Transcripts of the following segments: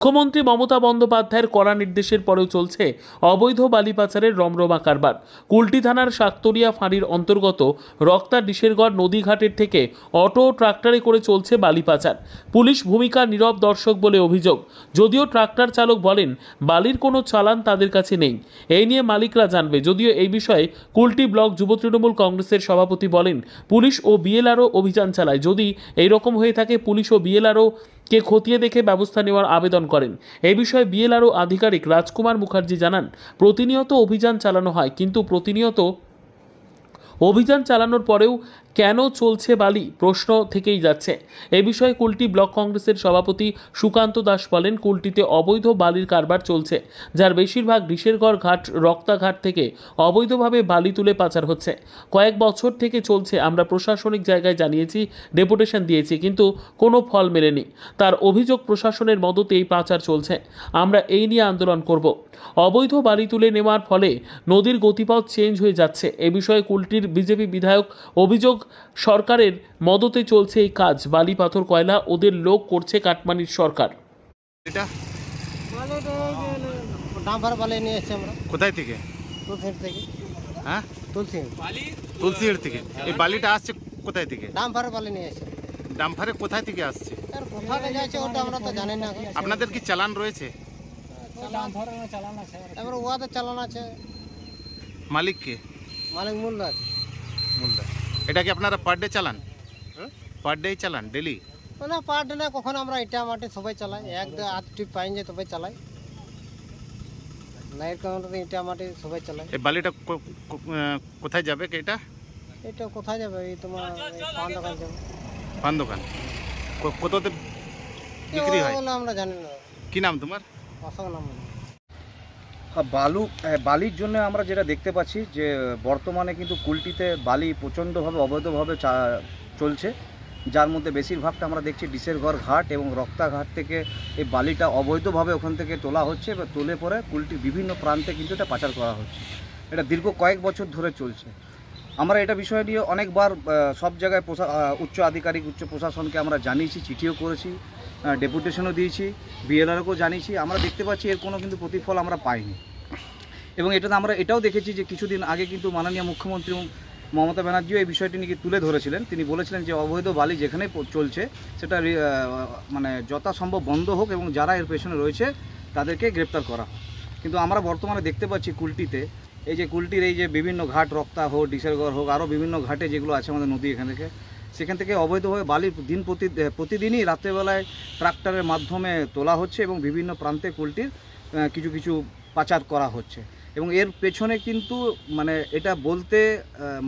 মুখ্যমন্ত্রী মমতা বন্দ্যোপাধ্যায়ের কড়া নির্দেশের পরেও চলছে অবৈধ বালি পাচারের রমরমা কারবার। কুলটি থানার শাকতরিয়া ফাঁড়ির অন্তর্গত রক্তা ডিশেরগড় নদীঘাটের থেকে অটো ও ট্রাক্টরে করে চলছে বালি পাচার। পুলিশ ভূমিকা নীরব দর্শক বলে অভিযোগ। যদিও ট্রাক্টর চালক বলেন বালির কোনো চালান তাদের কাছে নেই। এই নিয়ে মালিকরা জানবে। যদিও এই বিষয়ে কুলটি ব্লক যুব তৃণমূল কংগ্রেসের সভাপতি বলেন পুলিশ ও বিএলআরও অভিযান চালায়। যদি এই রকম হয়ে থাকে পুলিশ ও বিএলআরও কে খতিয়ে দেখে ব্যবস্থা নেওয়ার আবেদন করেন। এই বিষয়ে বিএলআরও আধিকারিক রাজকুমার মুখার্জি জানান প্রতিনিয়ত অভিযান চালানো হয়, কিন্তু প্রতিনিয়ত অভিযান চালানোর পরেও কেন চলছে বালি প্রশ্ন থেকেই যাচ্ছে। এ বিষয়ে কুলটি ব্লক কংগ্রেসের সভাপতি সুকান্ত দাস বলেন কুলটিতে অবৈধ বালির কারবার চলছে, যার বেশিরভাগ ডিশেরগড় ঘাট রক্তাঘাট থেকে অবৈধভাবে বালি তুলে পাচার হচ্ছে। কয়েক বছর থেকে চলছে। আমরা প্রশাসনিক জায়গায় জানিয়েছি, ডেপুটেশন দিয়েছি, কিন্তু কোনো ফল মেলেনি। তার অভিযোগ প্রশাসনের মদতেই পাচার চলছে। আমরা এই নিয়ে আন্দোলন করব। অবৈধ বালি তুলে নেওয়ার ফলে নদীর গতিপথ চেঞ্জ হয়ে যাচ্ছে। এ বিষয়ে কুলটির বিজেপি বিধায়ক অভিযোগ সরকারের মদতে চলছে এই কাজ। বালি পাথর কয়লা ওদের লোক করছে কাটমানির সরকার। এটা ডাম্পার বালি নিয়ে এসেছি আমরা। কোথায় থেকে? তুলসির থেকে। হ্যাঁ, তুলসির থেকে। এই বালিটা আসছে কোথায় থেকে? ডাম্পার বালি নিয়ে এসেছি। ডাম্পারে কোথায় থেকে আসছে? আর কোথায় যাচ্ছে ওটা আমরা তো জানি না। আপনাদের কি চালান রয়েছে? এবার ওয়াদের চালান আছে। মালিক কে? মালিক মূল্য আছে। মূল্য। এটা কি আপনারা পার ডে চালান? পার ডে চালান ডেলি? না, পার ডে না, কখন আমরা ইটা মাটি সবাই চালাই। এক আধ টিপ পাইন যে তবে চালাই। নাইট কাউন্টারে ইটা মাটি সবাই চালাই। এই বালিটা কোথায় যাবে? এটা এটা কোথায় যাবে? এই তোমার পান দোকান যাবে। পান দোকান। কততে বিক্রি হয় আমরা জানি না। কি নাম তোমার? অসম নাম। বালির জন্য আমরা যেটা দেখতে পাচ্ছি যে বর্তমানে কিন্তু কুলটিতে বালি প্রচণ্ডভাবে অবৈধভাবে চলছে, যার মধ্যে বেশিরভাগটা আমরা দেখছি ডিশেরগড় ঘাট এবং রক্তা ঘাট থেকে এই বালিটা অবৈধভাবে ওখান থেকে তোলা হচ্ছে এবং তুলে পরে কুলটির বিভিন্ন প্রান্তে কিন্তু এটা পাচার করা হচ্ছে। এটা দীর্ঘ কয়েক বছর ধরে চলছে। আমরা এটা বিষয় নিয়ে অনেকবার সব জায়গায় উচ্চ আধিকারিক উচ্চ প্রশাসনকে আমরা জানিয়েছি, চিঠিও করেছি, ডেপুটেশনও দিয়েছি, বিএলআরকেও জানিয়েছি। আমরা দেখতে পাচ্ছি এর কোনো কিন্তু প্রতিফল আমরা পাইনি। এবং এটাতে আমরা এটাও দেখেছি যে কিছুদিন আগে কিন্তু মাননীয় মুখ্যমন্ত্রী মমতা ব্যানার্জিও এই বিষয়টি নিয়ে তুলে ধরেছিলেন। তিনি বলেছিলেন যে অবৈধ বালি যেখানে চলছে সেটা মানে যথাসম্ভব বন্ধ হোক এবং যারা এর পেছনে রয়েছে তাদেরকে গ্রেপ্তার করা হোক। কিন্তু আমরা বর্তমানে দেখতে পাচ্ছি কুলটিতে এই যে কুলটির এই যে বিভিন্ন ঘাট রক্তা হোক, ডিশেরগড় হোক, আরও বিভিন্ন ঘাটে যেগুলো আছে আমাদের নদী সেখান থেকে অবৈধভাবে বালি প্রতিদিনই রাত্রেবেলায় ট্রাক্টরের মাধ্যমে তোলা হচ্ছে এবং বিভিন্ন প্রান্তে কুলটির কিছু কিছু পাচার করা হচ্ছে। এবং এর পেছনে কিন্তু মানে এটা বলতে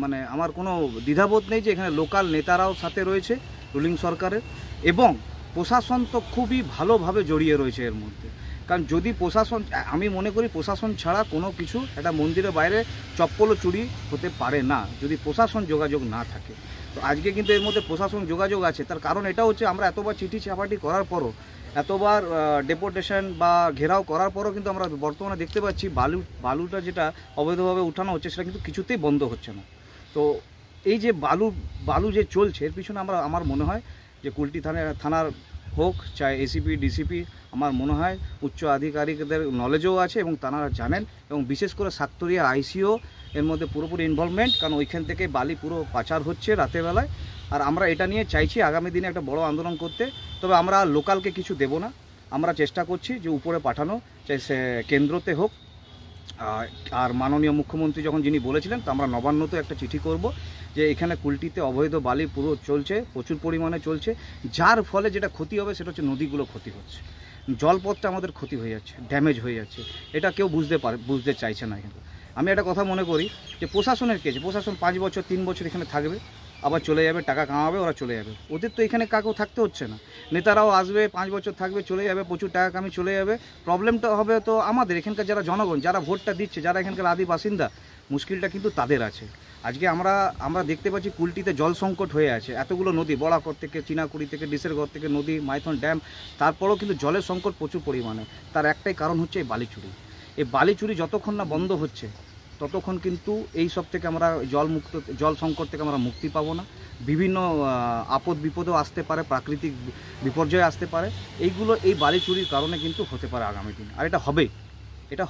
মানে আমার কোনো দ্বিধাবোধ নেই যে এখানে লোকাল নেতারাও সাথে রয়েছে রুলিং সরকারের, এবং প্রশাসন তো খুবই ভালোভাবে জড়িয়ে রয়েছে এর মধ্যে। কারণ যদি প্রশাসন, আমি মনে করি প্রশাসন ছাড়া কোনো কিছু একটা মন্দিরের বাইরে চপ্পলও চুরি হতে পারে না যদি প্রশাসন যোগাযোগ না থাকে। তো আজকে কিন্তু এর মধ্যে প্রশাসন যোগাযোগ আছে। তার কারণ এটা হচ্ছে আমরা এতবার চিঠি চাপাটি করার পরও, এতবার ডেপুটেশন বা ঘেরাও করার পরও কিন্তু আমরা বর্তমানে দেখতে পাচ্ছি বালুটা যেটা অবৈধভাবে উঠানো হচ্ছে সেটা কিন্তু কিছুতেই বন্ধ হচ্ছে না। তো এই যে বালু যে চলছে এর পিছনে আমার মনে হয় যে কুলটি থানার হোক চাই এসিপি ডিসিপি, আমার মনে হয় উচ্চ আধিকারিকদের নলেজও আছে এবং তারা জানেন, এবং বিশেষ করে শাকতরিয়া আইসিও এর মধ্যে পুরোপুরি ইনভলভমেন্ট, কারণ ওইখান থেকে বালি পুরো পাচার হচ্ছে রাতের বেলায়। আর আমরা এটা নিয়ে চাইছি আগামী দিনে একটা বড় আন্দোলন করতে। তবে আমরা লোকালকে কিছু দেব না, আমরা চেষ্টা করছি যে উপরে পাঠানো, চাই সে কেন্দ্রতে হোক। আর মাননীয় মুখ্যমন্ত্রী যিনি বলেছিলেন, তো আমরা নবান্নতে একটা চিঠি করব যে এখানে কুলটিতে অবৈধ বালি পুরো চলছে, প্রচুর পরিমাণে চলছে, যার ফলে যেটা ক্ষতি হবে সেটা হচ্ছে নদীগুলো ক্ষতি হচ্ছে, জলপথটা আমাদের ক্ষতি হয়ে যাচ্ছে, ড্যামেজ হয়ে যাচ্ছে। এটা কেউ বুঝতে চাইছে না। কিন্তু আমি একটা কথা মনে করি যে প্রশাসনের কেছে, প্রশাসন 5 বছর 3 বছর এখানে থাকবে, আবার চলে যাবে, টাকা কামাবে, ওরা চলে যাবে। ওদের তো এখানে কাকেও থাকতে হচ্ছে না, নেতারাও আসবে 5 বছর থাকবে, চলে যাবে, প্রচুর টাকা কামি চলে যাবে। প্রবলেমটা হবে তো আমাদের এখানকার যারা জনগণ, যারা ভোটটা দিচ্ছে, যারা এখানকার আদি বাসিন্দা, মুশকিলটা কিন্তু তাদের আছে। আজকে আমরা দেখতে পাচ্ছি কুলটিতে জল সংকট হয়ে আছে, এতগুলো নদী, বড়াকর থেকে, চিনাকুড়ি থেকে, ডিশেরগড় থেকে নদী, মাইথন ড্যাম, তারপরেও কিন্তু জলের সংকট প্রচুর পরিমাণে। তার একটাই কারণ হচ্ছে এই বালি চুরি। এই বালি চুরি যতক্ষণ না বন্ধ হচ্ছে ততক্ষণ কিন্তু এই সব থেকে আমরা জল সংকট থেকে আমরা মুক্তি পাবো না। বিভিন্ন আপদ বিপদও আসতে পারে, প্রাকৃতিক বিপর্যয় আসতে পারে, এইগুলো এই বালি চুরির কারণে কিন্তু হতে পারে আগামী দিন। আর এটা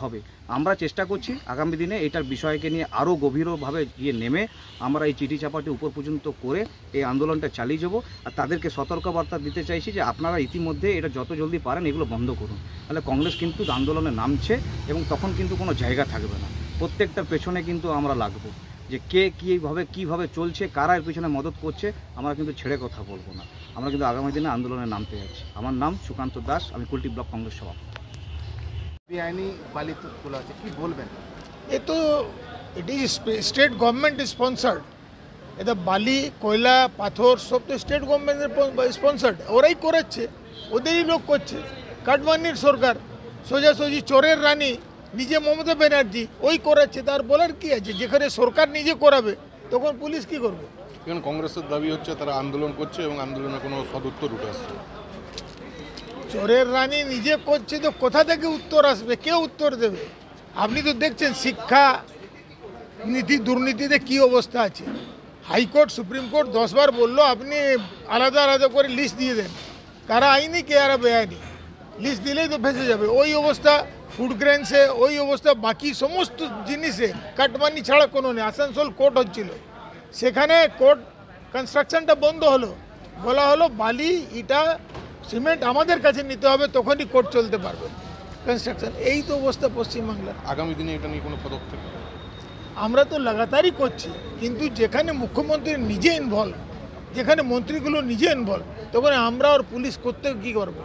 হবে আমরা চেষ্টা করছি আগামী দিনে এটার বিষয়কে নিয়ে আরও গভীরভাবে গিয়ে নেমে আমরা এই চিঠি চাপাটি উপর পর্যন্ত করে এই আন্দোলনটা চালিয়ে যাবো। আর তাদেরকে সতর্কবার্তা দিতে চাইছি যে আপনারা ইতিমধ্যে এটা যত জলদি পারেন এগুলো বন্ধ করুন, তাহলে কংগ্রেস কিন্তু আন্দোলনে নামছে এবং তখন কিন্তু কোনো জায়গা থাকবে না। প্রত্যেকটার পেছনে কিন্তু আমরা লাগবো, যে কে কীভাবে চলছে, কারা এর পিছনে মদত করছে, আমরা কিন্তু ছেড়ে কথা বলবো না। আমরা কিন্তু আগামী দিনে আন্দোলনে নামতে যাচ্ছি। আমার নাম সুকান্ত দাস, আমি কুলটি ব্লক কংগ্রেস সভাপতি। বেআইনি বালি তোলা হচ্ছে, কি বলবেন? ये तो it is state government sponsored. এটা বালি কয়লা পাথর সব তো স্টেট গভর্নমেন্টের স্পন্সার্ড, ওরাই করাচ্ছে, ওদেরই লোক করছে। কাটমানির সরকার সোজাসুজি চোরের রানী নিজে মমতা ব্যানার্জি ওই করাচ্ছে, তার বলার কি আছে? যেখানে সরকার নিজে করাবে তখন পুলিশ কি করবে? এখন কংগ্রেসের দাবি হচ্ছে তারা আন্দোলন করছে এবং আন্দোলনে কোনো সদুত্তর উঠে আসছে। চোরের রানী নিজে করছে তো কোথা থেকে উত্তর আসবে? কে উত্তর দেবে? আপনি তো দেখছেন শিক্ষা নীতি দুর্নীতিতে কি অবস্থা আছে। হাইকোর্ট সুপ্রিম কোর্ট 10 বার বললো আপনি আলাদা আলাদা করে লিস্ট দিয়ে দেন, কারা আইনি কে আর বেআইনি, লিস্ট দিলেই তো ফেসে যাবে। ওই অবস্থা ফুড গ্রেনসে, ওই অবস্থা বাকি সমস্ত জিনিসে কাটমানি ছাড়া কোনো নেই। আসানসোল কোর্ট হচ্ছিল, সেখানে কোর্ট কনস্ট্রাকশনটা বন্ধ হলো, বলা হলো বালি ইটা সিমেন্ট আমাদের কাছে নিতে হবে, তখনই কোর্ট চলতে পারবে কনস্ট্রাকশন। এই তো অবস্থা পশ্চিমবাংলার। আগামী দিনে এটা নিয়ে কোনো পদক্ষেপ? আমরা তো লাগাতারই করছি, কিন্তু যেখানে মুখ্যমন্ত্রী নিজে ইনভলভ, যেখানে মন্ত্রীগুলো নিজে ইনভলভ, তখন আমরা আর পুলিশ করতে কী করবো?